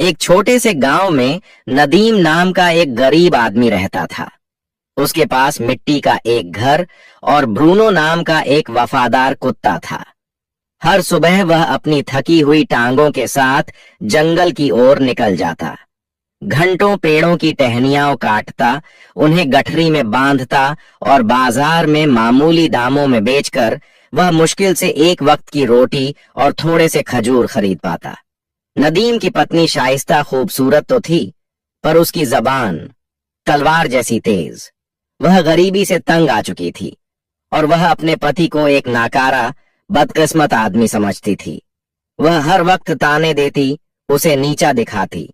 एक छोटे से गांव में नदीम नाम का एक गरीब आदमी रहता था। उसके पास मिट्टी का एक घर और ब्रूनो नाम का एक वफादार कुत्ता था। हर सुबह वह अपनी थकी हुई टांगों के साथ जंगल की ओर निकल जाता। घंटों पेड़ों की टहनियां काटता, उन्हें गठरी में बांधता और बाजार में मामूली दामों में बेचकर वह मुश्किल से एक वक्त की रोटी और थोड़े से खजूर खरीद पाता। नदीम की पत्नी शाइस्ता खूबसूरत तो थी, पर उसकी जबान तलवार जैसी तेज। वह गरीबी से तंग आ चुकी थी और वह अपने पति को एक नाकारा बदकिस्मत आदमी समझती थी। वह हर वक्त ताने देती, उसे नीचा दिखाती।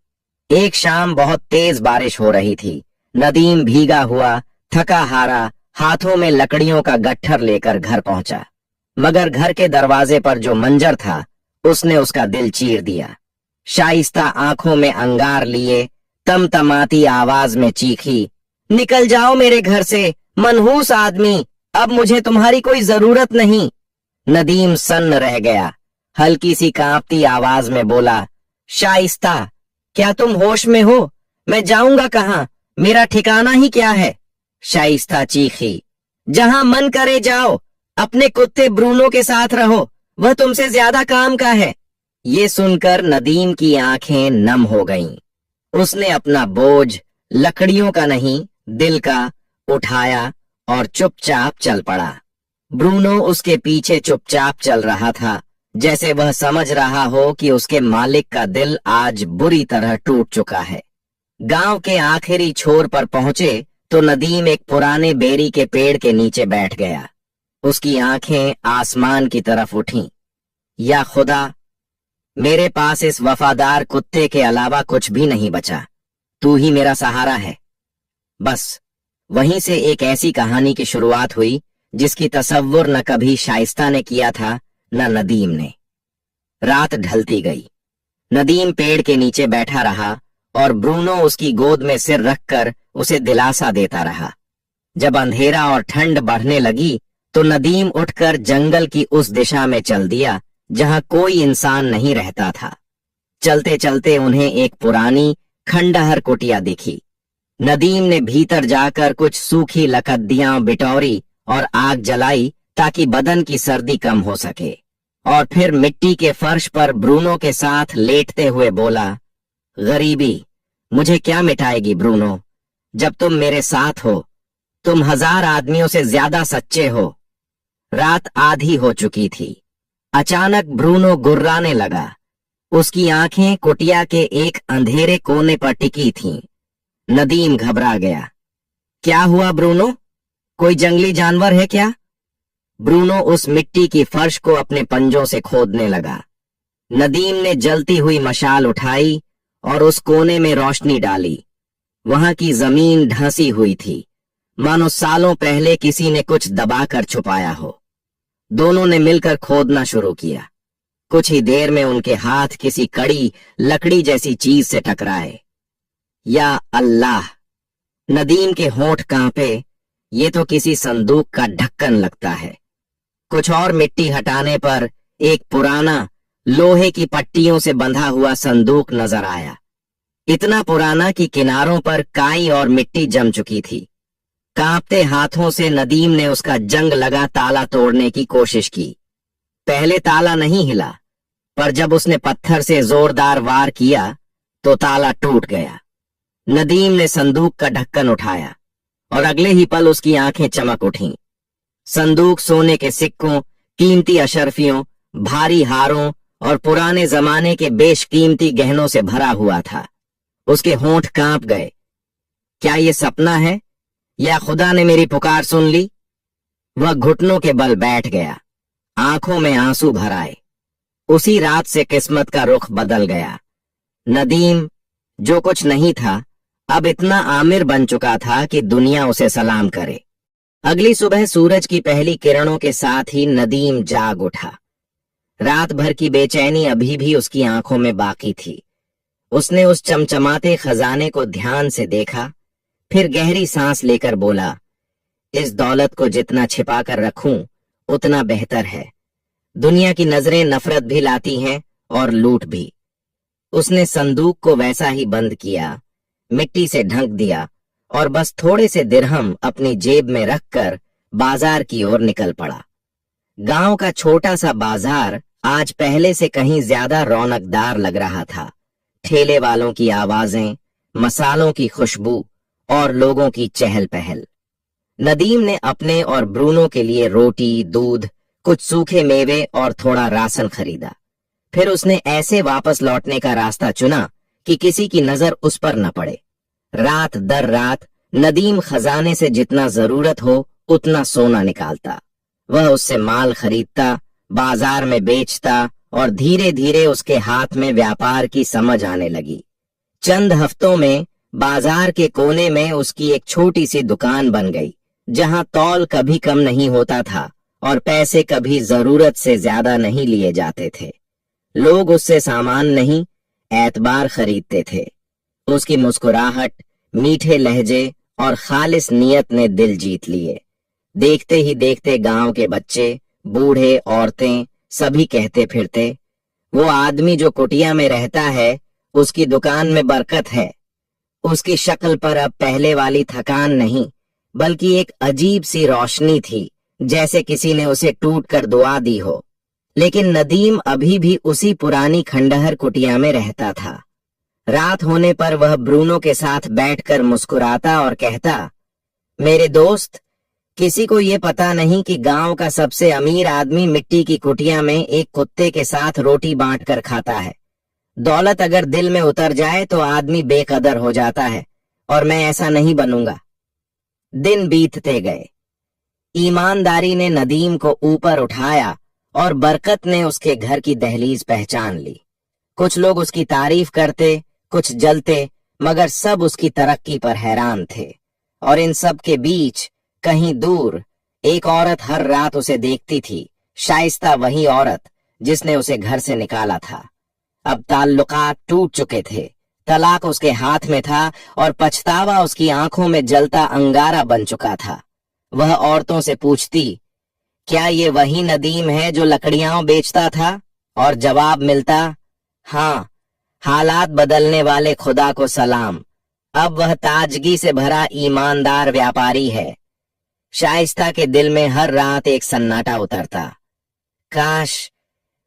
एक शाम बहुत तेज बारिश हो रही थी। नदीम भीगा हुआ, थका हारा, हाथों में लकड़ियों का गट्ठर लेकर घर पहुंचा, मगर घर के दरवाजे पर जो मंजर था उसने उसका दिल चीर दिया। शाइस्ता आंखों में अंगार लिए तमतमाती आवाज में चीखी, निकल जाओ मेरे घर से, मनहूस आदमी, अब मुझे तुम्हारी कोई जरूरत नहीं। नदीम सन्न रह गया। हल्की सी कांपती आवाज में बोला, शाइस्ता, क्या तुम होश में हो? मैं जाऊंगा कहां? मेरा ठिकाना ही क्या है? शाइस्ता चीखी, जहां मन करे जाओ, अपने कुत्ते ब्रूनो के साथ रहो, वह तुमसे ज्यादा काम का है। ये सुनकर नदीम की आंखें नम हो गईं। उसने अपना बोझ, लकड़ियों का नहीं दिल का, उठाया और चुपचाप चल पड़ा। ब्रूनो उसके पीछे चुपचाप चल रहा था, जैसे वह समझ रहा हो कि उसके मालिक का दिल आज बुरी तरह टूट चुका है। गांव के आखिरी छोर पर पहुंचे तो नदीम एक पुराने बेरी के पेड़ के नीचे बैठ गया। उसकी आंखें आसमान की तरफ उठीं। या खुदा, मेरे पास इस वफादार कुत्ते के अलावा कुछ भी नहीं बचा, तू ही मेरा सहारा है। बस वहीं से एक ऐसी कहानी की शुरुआत हुई जिसकी तसव्वुर न कभी शाइस्ता ने किया था, न नदीम ने। रात ढलती गई। नदीम पेड़ के नीचे बैठा रहा और ब्रूनो उसकी गोद में सिर रखकर उसे दिलासा देता रहा। जब अंधेरा और ठंड बढ़ने लगी तो नदीम उठकर जंगल की उस दिशा में चल दिया जहां कोई इंसान नहीं रहता था। चलते चलते उन्हें एक पुरानी खंडहर कुटिया दिखी। नदीम ने भीतर जाकर कुछ सूखी लकड़ियां बिटोरी और आग जलाई ताकि बदन की सर्दी कम हो सके, और फिर मिट्टी के फर्श पर ब्रूनो के साथ लेटते हुए बोला, गरीबी मुझे क्या मिटाएगी ब्रूनो, जब तुम मेरे साथ हो। तुम 1000 आदमियों से ज्यादा सच्चे हो। रात आधी हो चुकी थी। अचानक ब्रूनो गुर्राने लगा। उसकी आंखें कुटिया के एक अंधेरे कोने पर टिकी थीं। नदीम घबरा गया। क्या हुआ ब्रूनो? कोई जंगली जानवर है क्या? ब्रूनो उस मिट्टी की फर्श को अपने पंजों से खोदने लगा। नदीम ने जलती हुई मशाल उठाई और उस कोने में रोशनी डाली। वहां की जमीन ढंसी हुई थी, मानो सालों पहले किसी ने कुछ दबाकर छुपाया हो। दोनों ने मिलकर खोदना शुरू किया। कुछ ही देर में उनके हाथ किसी कड़ी लकड़ी जैसी चीज से टकराए। या अल्लाह! नदीम के होंठ कांपे। ये तो किसी संदूक का ढक्कन लगता है। कुछ और मिट्टी हटाने पर एक पुराना लोहे की पट्टियों से बंधा हुआ संदूक नजर आया। इतना पुराना कि किनारों पर काई और मिट्टी जम चुकी थी। कांपते हाथों से नदीम ने उसका जंग लगा ताला तोड़ने की कोशिश की। पहले ताला नहीं हिला, पर जब उसने पत्थर से जोरदार वार किया तो ताला टूट गया। नदीम ने संदूक का ढक्कन उठाया और अगले ही पल उसकी आंखें चमक उठीं। संदूक सोने के सिक्कों, कीमती अशर्फियों, भारी हारों और पुराने जमाने के बेशकीमती गहनों से भरा हुआ था। उसके होंठ कांप गए। क्या ये सपना है या खुदा ने मेरी पुकार सुन ली? वह घुटनों के बल बैठ गया। आंखों में आंसू भर आए। उसी रात से किस्मत का रुख बदल गया। नदीम जो कुछ नहीं था, अब इतना आमिर बन चुका था कि दुनिया उसे सलाम करे। अगली सुबह सूरज की पहली किरणों के साथ ही नदीम जाग उठा। रात भर की बेचैनी अभी भी उसकी आंखों में बाकी थी। उसने उस चमचमाते खजाने को ध्यान से देखा, फिर गहरी सांस लेकर बोला, इस दौलत को जितना छिपा कर रखूं उतना बेहतर है। दुनिया की नजरें नफरत भी लाती हैं और लूट भी। उसने संदूक को वैसा ही बंद किया, मिट्टी से ढक दिया और बस थोड़े से दिरहम अपनी जेब में रखकर बाजार की ओर निकल पड़ा। गांव का छोटा सा बाजार आज पहले से कहीं ज्यादा रौनकदार लग रहा था। ठेले वालों की आवाजें, मसालों की खुशबू और लोगों की चहल पहल। नदीम ने अपने और ब्रूनो के लिए रोटी, दूध, कुछ सूखे मेवे और थोड़ा राशन खरीदा। फिर उसने ऐसे वापस लौटने का रास्ता चुना कि किसी की नजर उस पर न पड़े। रात दर रात नदीम खजाने से जितना जरूरत हो उतना सोना निकालता। वह उससे माल खरीदता, बाजार में बेचता और धीरे धीरे उसके हाथ में व्यापार की समझ आने लगी। चंद हफ्तों में बाजार के कोने में उसकी एक छोटी सी दुकान बन गई, जहां तौल कभी कम नहीं होता था और पैसे कभी जरूरत से ज्यादा नहीं लिए जाते थे। लोग उससे सामान नहीं, एतबार खरीदते थे। उसकी मुस्कुराहट, मीठे लहजे और खालिस नियत ने दिल जीत लिए। देखते ही देखते गांव के बच्चे, बूढ़े, औरतें सभी कहते फिरते, वो आदमी जो कुटिया में रहता है, उसकी दुकान में बरकत है। उसकी शक्ल पर अब पहले वाली थकान नहीं, बल्कि एक अजीब सी रोशनी थी, जैसे किसी ने उसे टूट कर दुआ दी हो। लेकिन नदीम अभी भी उसी पुरानी खंडहर कुटिया में रहता था। रात होने पर वह ब्रूनो के साथ बैठकर मुस्कुराता और कहता, मेरे दोस्त, किसी को ये पता नहीं कि गांव का सबसे अमीर आदमी मिट्टी की कुटिया में एक कुत्ते के साथ रोटी बांट कर खाता है। दौलत अगर दिल में उतर जाए तो आदमी बेकदर हो जाता है, और मैं ऐसा नहीं बनूंगा। दिन बीतते गए। ईमानदारी ने नदीम को ऊपर उठाया और बरकत ने उसके घर की दहलीज पहचान ली। कुछ लोग उसकी तारीफ करते, कुछ जलते, मगर सब उसकी तरक्की पर हैरान थे। और इन सब के बीच कहीं दूर एक औरत हर रात उसे देखती थी, शाइस्ता वही औरत जिसने उसे घर से निकाला था। अब ताल्लुकात टूट चुके थे, तलाक उसके हाथ में था और पछतावा उसकी आंखों में जलता अंगारा बन चुका था। वह औरतों से पूछती, क्या ये वही नदीम है जो लकड़ियां बेचता था? और जवाब मिलता, हाँ, हालात बदलने वाले खुदा को सलाम, अब वह ताजगी से भरा ईमानदार व्यापारी है। शाइस्ता के दिल में हर रात एक सन्नाटा उतरता, काश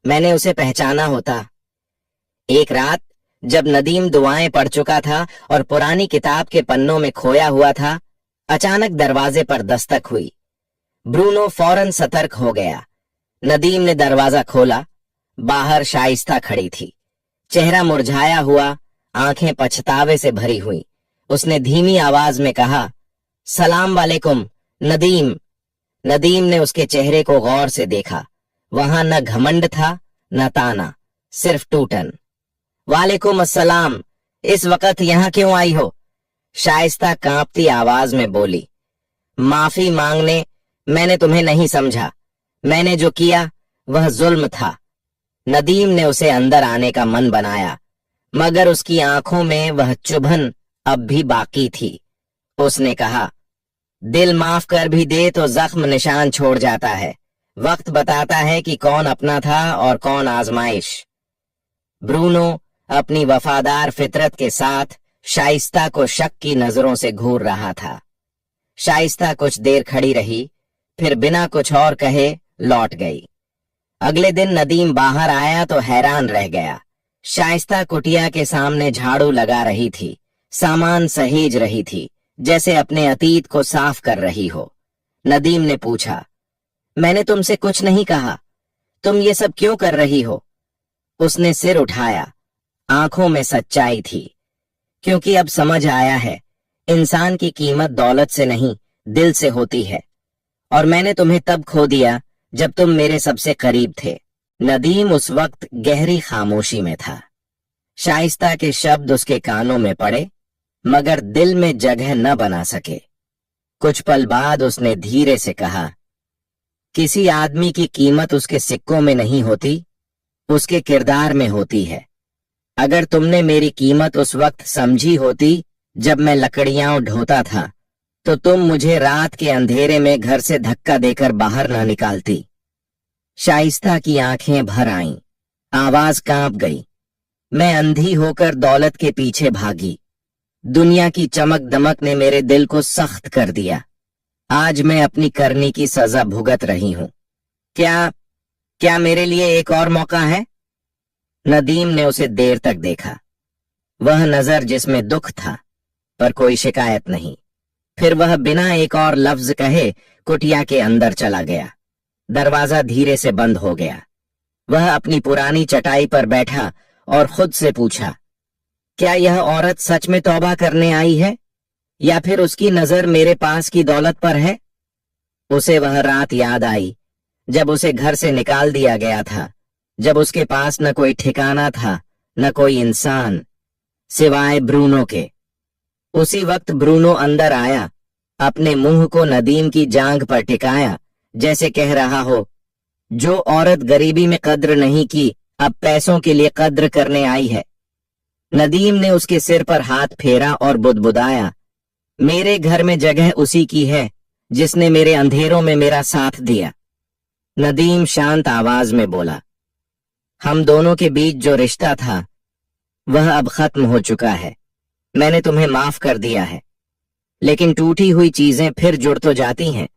मैंने उसे पहचाना होता। एक रात जब नदीम दुआएं पढ़ चुका था और पुरानी किताब के पन्नों में खोया हुआ था, अचानक दरवाजे पर दस्तक हुई। ब्रूनो फौरन सतर्क हो गया। नदीम ने दरवाजा खोला। बाहर शाइस्ता खड़ी थी, चेहरा मुरझाया हुआ, आंखें पछतावे से भरी हुई। उसने धीमी आवाज में कहा, सलाम वालेकुम नदीम। नदीम ने उसके चेहरे को गौर से देखा। वहां न घमंड था न ताना, सिर्फ टूटन। वालेकुम अस्सलाम, इस वक्त यहाँ क्यों आई हो? शाइस्ता कांपती आवाज में बोली, माफी मांगने। मैंने तुम्हें नहीं समझा। मैंने जो किया वह जुल्म था। नदीम ने उसे अंदर आने का मन बनाया, मगर उसकी आंखों में वह चुभन अब भी बाकी थी। उसने कहा, दिल माफ कर भी दे तो जख्म निशान छोड़ जाता है। वक्त बताता है कि कौन अपना था और कौन आजमाइश। ब्रूनो अपनी वफादार फितरत के साथ शाइस्ता को शक की नजरों से घूर रहा था। शाइस्ता कुछ देर खड़ी रही, फिर बिना कुछ और कहे लौट गई। अगले दिन नदीम बाहर आया तो हैरान रह गया। शाइस्ता कुटिया के सामने झाड़ू लगा रही थी, सामान सहेज रही थी, जैसे अपने अतीत को साफ कर रही हो। नदीम ने पूछा, मैंने तुमसे कुछ नहीं कहा, तुम ये सब क्यों कर रही हो? उसने सिर उठाया, आंखों में सच्चाई थी, क्योंकि अब समझ आया है, इंसान की कीमत दौलत से नहीं दिल से होती है, और मैंने तुम्हें तब खो दिया जब तुम मेरे सबसे करीब थे। नदीम उस वक्त गहरी खामोशी में था। शाइस्ता के शब्द उसके कानों में पड़े, मगर दिल में जगह न बना सके। कुछ पल बाद उसने धीरे से कहा, किसी आदमी की कीमत उसके सिक्कों में नहीं होती, उसके किरदार में होती है। अगर तुमने मेरी कीमत उस वक्त समझी होती जब मैं लकड़ियां ढोता था, तो तुम मुझे रात के अंधेरे में घर से धक्का देकर बाहर ना निकालती। शाइस्ता की आंखें भर आईं, आवाज कांप गई। मैं अंधी होकर दौलत के पीछे भागी। दुनिया की चमक दमक ने मेरे दिल को सख्त कर दिया। आज मैं अपनी करनी की सजा भुगत रही हूं। क्या मेरे लिए एक और मौका है? नदीम ने उसे देर तक देखा। वह नजर जिसमें दुख था, पर कोई शिकायत नहीं। फिर वह बिना एक और लफ्ज कहे कुटिया के अंदर चला गया। दरवाजा धीरे से बंद हो गया। वह अपनी पुरानी चटाई पर बैठा और खुद से पूछा, क्या यह औरत सच में तौबा करने आई है, या फिर उसकी नजर मेरे पास की दौलत पर है? उसे वह रात याद आई जब उसे घर से निकाल दिया गया था, जब उसके पास न कोई ठिकाना था, न कोई इंसान, सिवाय ब्रूनो के। उसी वक्त ब्रूनो अंदर आया, अपने मुंह को नदीम की जांघ पर टिकाया, जैसे कह रहा हो, जो औरत गरीबी में कद्र नहीं की, अब पैसों के लिए कद्र करने आई है। नदीम ने उसके सिर पर हाथ फेरा और बुदबुदाया, मेरे घर में जगह उसी की है जिसने मेरे अंधेरों में मेरा साथ दिया। नदीम शांत आवाज में बोला, हम दोनों के बीच जो रिश्ता था वह अब खत्म हो चुका है। मैंने तुम्हें माफ कर दिया है, लेकिन टूटी हुई चीजें फिर जुड़ तो जाती हैं,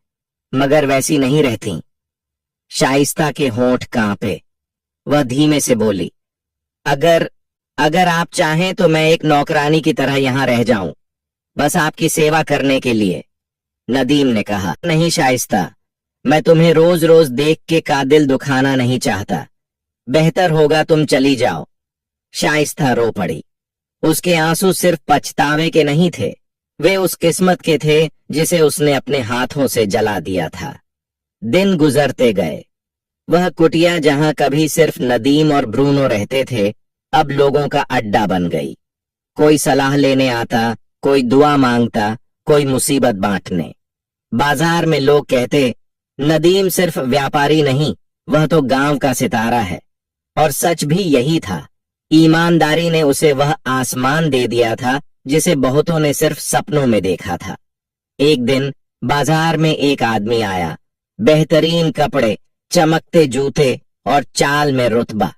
मगर वैसी नहीं रहती। शाइस्ता के होंठ कांपे। वह धीमे से बोली, अगर आप चाहें तो मैं एक नौकरानी की तरह यहां रह जाऊं, बस आपकी सेवा करने के लिए। नदीम ने कहा, नहीं शाइस्ता, मैं तुम्हें रोज रोज देख के का दिल दुखाना नहीं चाहता। बेहतर होगा तुम चली जाओ। शाइस्ता रो पड़ी। उसके आंसू सिर्फ पछतावे के नहीं थे, वे उस किस्मत के थे जिसे उसने अपने हाथों से जला दिया था। दिन गुजरते गए। वह कुटिया जहां कभी सिर्फ नदीम और ब्रूनो रहते थे, अब लोगों का अड्डा बन गई। कोई सलाह लेने आता, कोई दुआ मांगता, कोई मुसीबत बांटने। बाजार में लोग कहते, नदीम सिर्फ व्यापारी नहीं, वह तो गांव का सितारा है। और सच भी यही था। ईमानदारी ने उसे वह आसमान दे दिया था जिसे बहुतों ने सिर्फ सपनों में देखा था। एक दिन बाजार में एक आदमी आया, बेहतरीन कपड़े, चमकते जूते और चाल में रुतबा।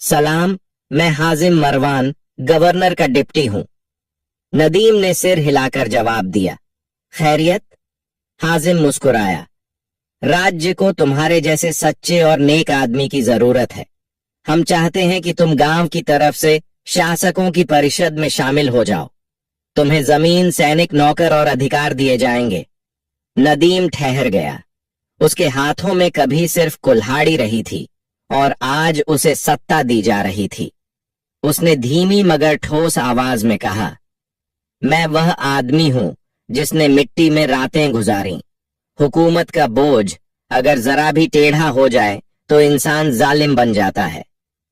सलाम, मैं हाजिम मरवान, गवर्नर का डिप्टी हूं। नदीम ने सिर हिलाकर जवाब दिया, खैरियत? हाजिम मुस्कुराया, राज्य को तुम्हारे जैसे सच्चे और नेक आदमी की जरूरत है। हम चाहते हैं कि तुम गांव की तरफ से शासकों की परिषद में शामिल हो जाओ। तुम्हें जमीन, सैनिक, नौकर और अधिकार दिए जाएंगे। नदीम ठहर गया। उसके हाथों में कभी सिर्फ कुल्हाड़ी रही थी और आज उसे सत्ता दी जा रही थी। उसने धीमी मगर ठोस आवाज में कहा, मैं वह आदमी हूं जिसने मिट्टी में रातें गुजारी। हुकूमत का बोझ अगर जरा भी टेढ़ा हो जाए तो इंसान जालिम बन जाता है।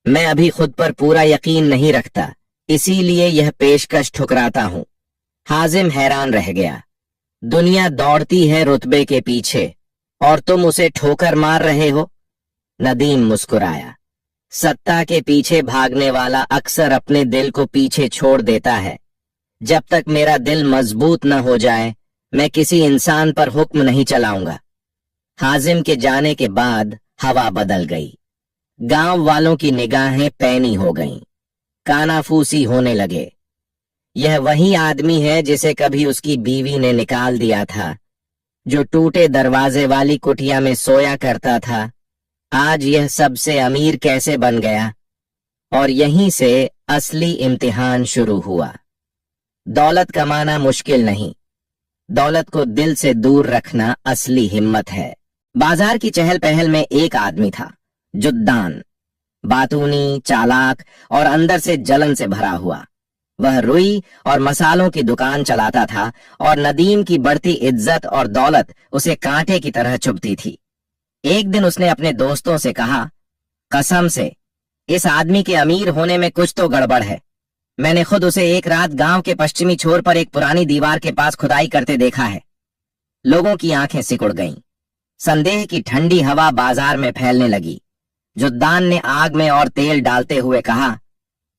मैं अभी खुद पर पूरा यकीन नहीं रखता, इसीलिए यह पेशकश ठुकराता हूं। हाजिम हैरान रह गया। दुनिया दौड़ती है रुतबे के पीछे और तुम उसे ठोकर मार रहे हो। नदीम मुस्कुराया, सत्ता के पीछे भागने वाला अक्सर अपने दिल को पीछे छोड़ देता है। जब तक मेरा दिल मजबूत न हो जाए, मैं किसी इंसान पर हुक्म नहीं चलाऊंगा। हाजिम के जाने के बाद हवा बदल गई। गांव वालों की निगाहें पैनी हो गईं, कानाफूसी होने लगे। यह वही आदमी है जिसे कभी उसकी बीवी ने निकाल दिया था, जो टूटे दरवाजे वाली कुटिया में सोया करता था। आज यह सबसे अमीर कैसे बन गया? और यहीं से असली इम्तिहान शुरू हुआ। दौलत कमाना मुश्किल नहीं, दौलत को दिल से दूर रखना असली हिम्मत है। बाजार की चहल पहल में एक आदमी था, जुद्दान, बातूनी, चालाक और अंदर से जलन से भरा हुआ। वह रुई और मसालों की दुकान चलाता था और नदीम की बढ़ती इज्जत और दौलत उसे कांटे की तरह चुभती थी। एक दिन उसने अपने दोस्तों से कहा, कसम से इस आदमी के अमीर होने में कुछ तो गड़बड़ है। मैंने खुद उसे एक रात गांव के पश्चिमी छोर पर एक पुरानी दीवार के पास खुदाई करते देखा है। लोगों की आंखें सिकुड़ गईं। संदेह की ठंडी हवा बाजार में फैलने लगी। जुद्दान ने आग में और तेल डालते हुए कहा,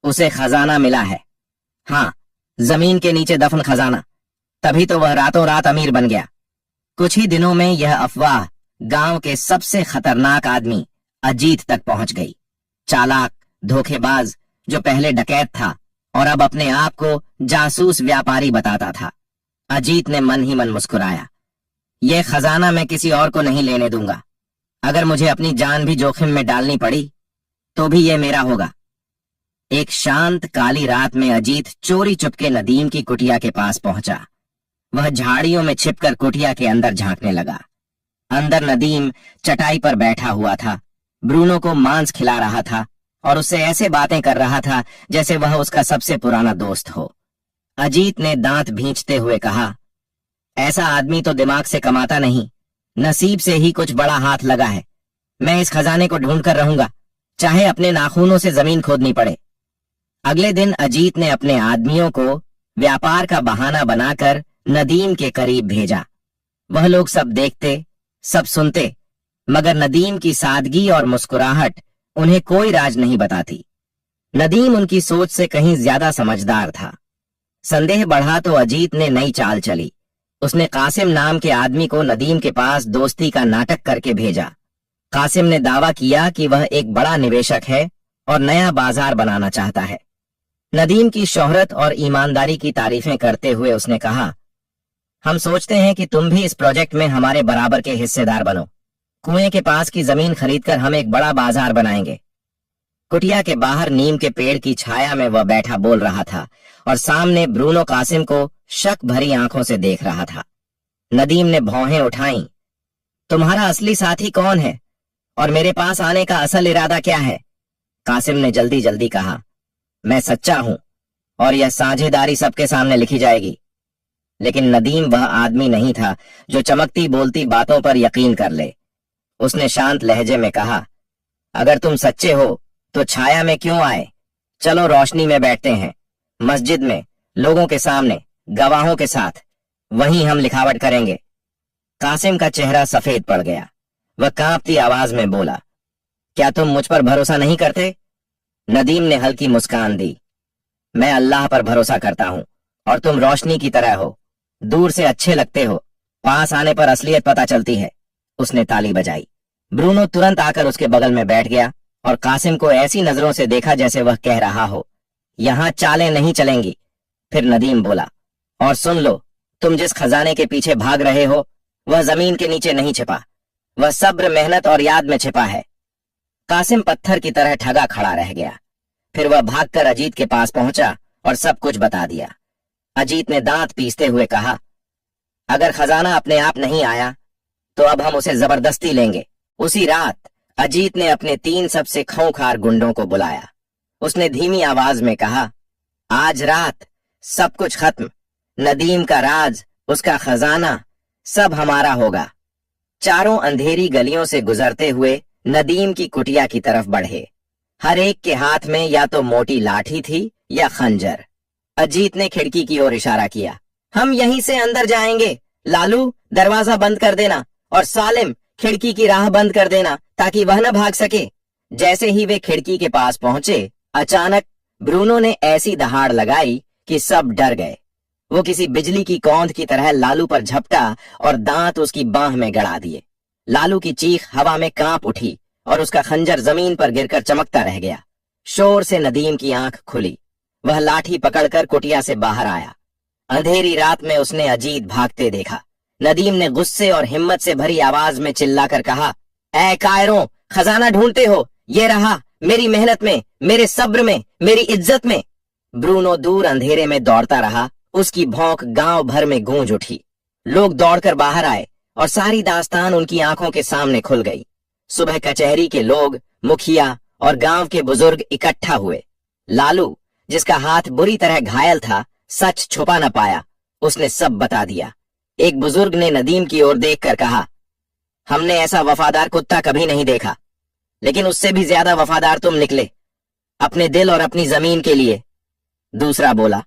उसे खजाना मिला है। हाँ, जमीन के नीचे दफन खजाना। तभी तो वह रातों रात अमीर बन गया। कुछ ही दिनों में यह अफवाह गांव के सबसे खतरनाक आदमी अजीत तक पहुंच गई। चालाक, धोखेबाज, जो पहले डकैत था और अब अपने आप को जासूस व्यापारी बताता था। अजीत ने मन ही मन मुस्कुराया। यह खजाना मैं किसी और को नहीं लेने दूंगा। अगर मुझे अपनी जान भी जोखिम में डालनी पड़ी तो भी यह मेरा होगा। एक शांत काली रात में अजीत चोरी चुपके नदीम की कुटिया के पास पहुंचा। वह झाड़ियों में छिपकर कुटिया के अंदर झांकने लगा। अंदर नदीम चटाई पर बैठा हुआ था, ब्रूनो को मांस खिला रहा था और उससे ऐसे बातें कर रहा था जैसे वह उसका सबसे पुराना दोस्त हो। अजीत ने दांत भींचते हुए कहा, ऐसा आदमी तो दिमाग से कमाता नहीं, नसीब से ही कुछ बड़ा हाथ लगा है। मैं इस खजाने को ढूंढ कर रहूंगा, चाहे अपने नाखूनों से जमीन खोदनी पड़े। अगले दिन अजीत ने अपने आदमियों को व्यापार का बहाना बनाकर नदीम के करीब भेजा। वह लोग सब देखते, सब सुनते, मगर नदीम की सादगी और मुस्कुराहट उन्हें कोई राज नहीं बताती। नदीम उनकी सोच से कहीं ज्यादा समझदार था। संदेह बढ़ा तो अजीत ने नई चाल चली। उसने कासिम नाम के आदमी को नदीम के पास दोस्ती का नाटक करके भेजा। कासिम ने दावा किया कि वह एक बड़ा निवेशक है और नया बाजार बनाना चाहता है। नदीम की शोहरत और ईमानदारी की तारीफें करते हुए उसने कहा, हम सोचते हैं कि तुम भी इस प्रोजेक्ट में हमारे बराबर के हिस्सेदार बनो। कुएं के पास की जमीन खरीदकर हम एक बड़ा बाजार बनाएंगे। कुटिया के बाहर नीम के पेड़ की छाया में वह बैठा बोल रहा था और सामने ब्रूनो कासिम को शक भरी आंखों से देख रहा था। नदीम ने भौहें उठाईं। तुम्हारा असली साथी कौन है और मेरे पास आने का असल इरादा क्या है? कासिम ने जल्दी जल्दी कहा, मैं सच्चा हूं और यह साझेदारी सबके सामने लिखी जाएगी। लेकिन नदीम वह आदमी नहीं था जो चमकती बोलती बातों पर यकीन कर ले। उसने शांत लहजे में कहा, अगर तुम सच्चे हो तो छाया में क्यों आए? चलो रोशनी में बैठते हैं, मस्जिद में, लोगों के सामने, गवाहों के साथ, वहीं हम लिखावट करेंगे। कासिम का चेहरा सफेद पड़ गया। वह कांपती आवाज में बोला, क्या तुम मुझ पर भरोसा नहीं करते? नदीम ने हल्की मुस्कान दी, मैं अल्लाह पर भरोसा करता हूं और तुम रोशनी की तरह हो, दूर से अच्छे लगते हो, पास आने पर असलियत पता चलती है। उसने ताली बजाई। ब्रूनो तुरंत आकर उसके बगल में बैठ गया और कासिम को ऐसी नजरों से देखा जैसे वह कह रहा हो, यहां चालें नहीं चलेंगी। फिर नदीम बोला, और सुन लो, तुम जिस खजाने के पीछे भाग रहे हो वह जमीन के नीचे नहीं छिपा, वह सब्र, मेहनत और याद में छिपा है। कासिम पत्थर की तरह ठगा खड़ा रह गया। फिर वह भागकर अजीत के पास पहुंचा और सब कुछ बता दिया। अजीत ने दांत पीसते हुए कहा, अगर खजाना अपने आप नहीं आया तो अब हम उसे जबरदस्ती लेंगे। उसी रात अजीत ने अपने 3 सबसे खूंखार गुंडों को बुलाया। उसने धीमी आवाज में कहा, आज रात सब कुछ खत्म, नदीम का राज, उसका खजाना, सब हमारा होगा। चारों अंधेरी गलियों से गुजरते हुए नदीम की कुटिया की तरफ बढ़े। हर एक के हाथ में या तो मोटी लाठी थी या खंजर। अजीत ने खिड़की की ओर इशारा किया, हम यहीं से अंदर जाएंगे। लालू, दरवाजा बंद कर देना और सालिम, खिड़की की राह बंद कर देना ताकि वह न भाग सके। जैसे ही वे खिड़की के पास पहुंचे, अचानक ब्रूनो ने ऐसी दहाड़ लगाई कि सब डर गए। वो किसी बिजली की कौंध की तरह लालू पर झपटा और दांत उसकी बांह में गड़ा दिए। लालू की चीख हवा में कांप उठी और उसका खंजर जमीन पर गिरकर चमकता रह गया। शोर से नदीम की आंख खुली। वह लाठी पकड़कर कुटिया से बाहर आया। अंधेरी रात में उसने अजीत भागते देखा। नदीम ने गुस्से और हिम्मत से भरी आवाज में चिल्लाकर कहा, ऐ कायरों, खजाना ढूंढते हो, ये रहा, मेरी मेहनत में, मेरे सब्र में, मेरी इज्जत में। ब्रूनो दूर अंधेरे में दौड़ता रहा। उसकी भौंक गांव भर में गूंज उठी। लोग दौड़कर बाहर आए और सारी दास्तान उनकी आंखों के सामने खुल गई। सुबह कचहरी के लोग, मुखिया और गांव के बुजुर्ग इकट्ठा हुए। लालू, जिसका हाथ बुरी तरह घायल था, सच छुपा न पाया। उसने सब बता दिया। एक बुजुर्ग ने नदीम की ओर देखकर कहा, हमने ऐसा वफादार कुत्ता कभी नहीं देखा, लेकिन उससे भी ज्यादा वफादार तुम निकले, अपने दिल और अपनी जमीन के लिए। दूसरा बोला,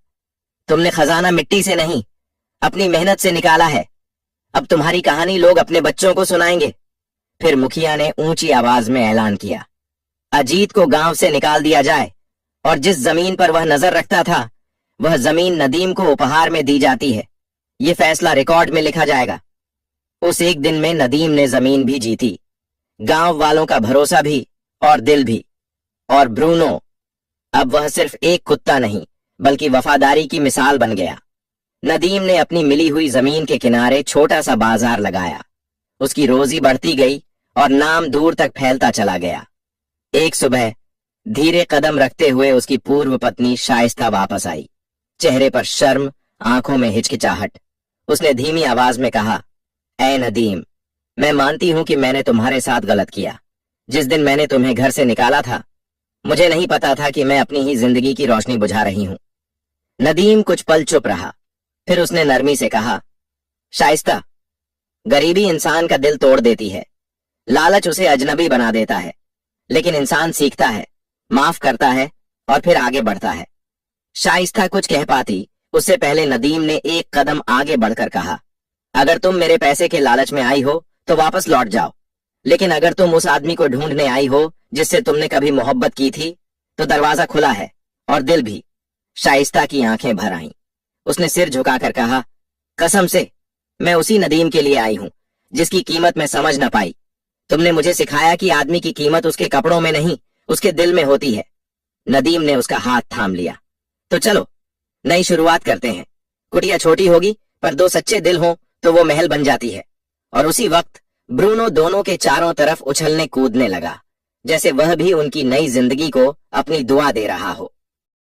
तुमने खजाना मिट्टी से नहीं, अपनी मेहनत से निकाला है। अब तुम्हारी कहानी लोग अपने बच्चों को सुनाएंगे। फिर मुखिया ने ऊंची आवाज में ऐलान किया, अजीत को गांव से निकाल दिया जाए और जिस जमीन पर वह नजर रखता था वह जमीन नदीम को उपहार में दी जाती है। ये फैसला रिकॉर्ड में लिखा जाएगा। उस एक दिन में नदीम ने जमीन भी जीती, गांव वालों का भरोसा भी और दिल भी। और ब्रूनो, अब वह सिर्फ एक कुत्ता नहीं बल्कि वफादारी की मिसाल बन गया। नदीम ने अपनी मिली हुई जमीन के किनारे छोटा सा बाजार लगाया। उसकी रोजी बढ़ती गई और नाम दूर तक फैलता चला गया। एक सुबह धीरे कदम रखते हुए उसकी पूर्व पत्नी शाइस्ता वापस आई, चेहरे पर शर्म, आंखों में हिचकिचाहट। उसने धीमी आवाज में कहा, ऐ नदीम, मैं मानती हूं कि मैंने तुम्हारे साथ गलत किया। जिस दिन मैंने तुम्हें घर से निकाला था, मुझे नहीं पता था कि मैं अपनी ही जिंदगी की रोशनी बुझा रही हूं। नदीम कुछ पल चुप रहा, फिर उसने नरमी से कहा, शाइस्ता, गरीबी इंसान का दिल तोड़ देती है, लालच उसे अजनबी बना देता है, लेकिन इंसान सीखता है, माफ करता है और फिर आगे बढ़ता है। शाइस्ता कुछ कह पाती उससे पहले नदीम ने एक कदम आगे बढ़कर कहा, अगर तुम मेरे पैसे के लालच में आई हो तो वापस लौट जाओ, लेकिन अगर तुम उस आदमी को ढूंढने आई हो जिससे तुमने कभी मोहब्बत की थी तो दरवाजा खुला है और दिल भी। शाइस्ता की आंखें भर आईं। उसने सिर झुकाकर कहा, कसम से मैं उसी नदीम के लिए आई हूं जिसकी कीमत मैं समझ न पाई। तुमने मुझे सिखाया कि आदमी की कीमत उसके कपड़ों में नहीं, उसके दिल में होती है। नदीम ने उसका हाथ थाम लिया। तो चलो नई शुरुआत करते हैं। कुटिया छोटी होगी पर दो सच्चे दिल हों तो वो महल बन जाती है। और उसी वक्त ब्रूनो दोनों के चारों तरफ उछलने कूदने लगा, जैसे वह भी उनकी नई जिंदगी को अपनी दुआ दे रहा हो।